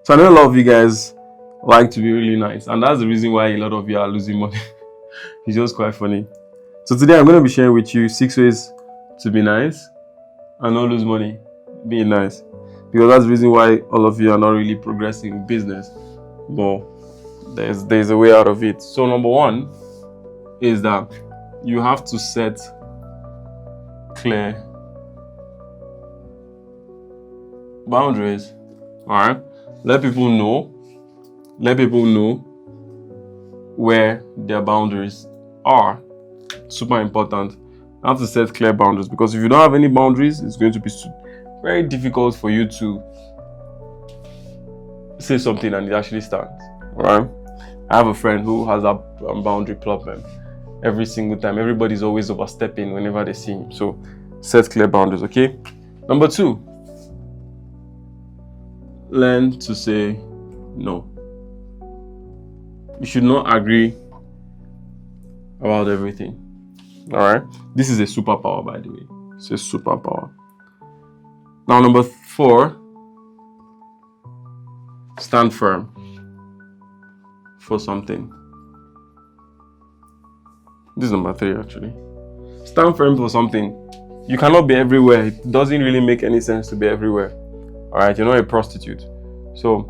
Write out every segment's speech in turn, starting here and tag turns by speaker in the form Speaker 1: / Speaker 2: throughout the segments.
Speaker 1: So I know a lot of you guys like to be really nice, and that's the reason why a lot of you are losing money. It's just quite funny. So today I'm going to be sharing with you 6 ways to be nice and not lose money being nice, because that's the reason why all of you are not really progressing in business. But there's a way out of it. So number one is that you have to set clear boundaries. All right, let people know where their boundaries are. Super important. You have to set clear boundaries, because if you don't have any boundaries, it's going to be very difficult for you to say something and it actually stands. All right, I have a friend who has a boundary problem every single time. Everybody's always overstepping whenever they see him. So set clear boundaries. Okay. Number 2, learn to say no. You should not agree about everything. All right, this is a superpower, by the way. It's a superpower. Now, number 4, stand firm for something. This is number 3, actually. Stand firm for something. You cannot be everywhere. It doesn't really make any sense to be everywhere. All right, you're not a prostitute. So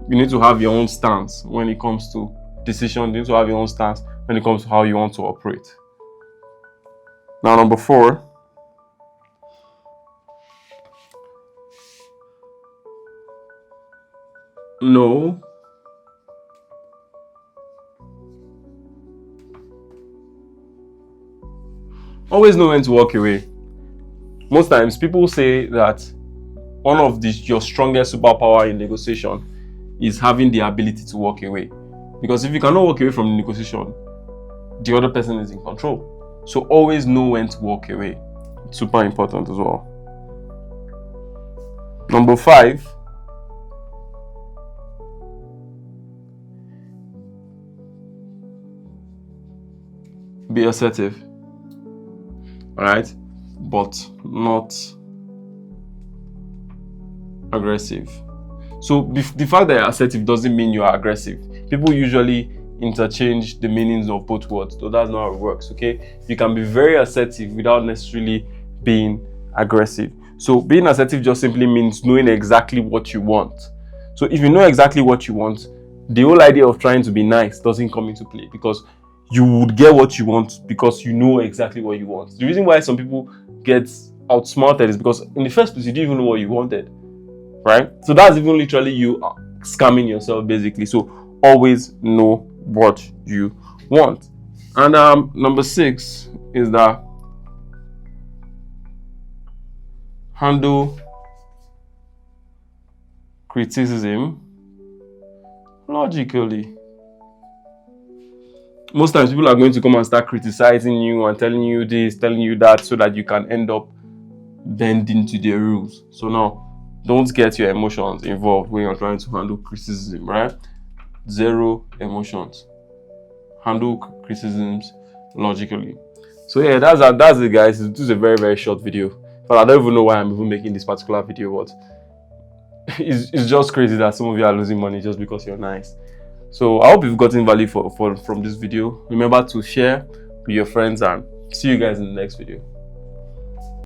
Speaker 1: you need to have your own stance when it comes to decision. You need to have your own stance when it comes to how you want to operate. Now, number 4, no. Always know when to walk away. Most times people say that one of your strongest superpower in negotiation is having the ability to walk away. Because if you cannot walk away from the negotiation, the other person is in control. So always know when to walk away. It's super important as well. Number 5, be assertive. All right, but not aggressive. So the fact that you're assertive doesn't mean you are aggressive. People usually interchange the meanings of both words, so that's not how it works. Okay, you can be very assertive without necessarily being aggressive. So being assertive just simply means knowing exactly what you want. So if you know exactly what you want, the whole idea of trying to be nice doesn't come into play, because you would get what you want because you know exactly what you want. The reason why some people get outsmarted is because in the first place you didn't even know what you wanted, right? So that's even literally you scamming yourself, basically. So always know what you want. And number 6 is that handle criticism logically. Most times people are going to come and start criticizing you and telling you this, telling you that, so that you can end up bending to their rules. So now, don't get your emotions involved when you're trying to handle criticism, right? 0 emotions. Handle criticisms logically. So yeah, that's it, guys. This is a very, very short video. But I don't even know why I'm even making this particular video, but it's just crazy that some of you are losing money just because you're nice. So I hope you've gotten value from this video. Remember to share with your friends, and see you guys in the next video.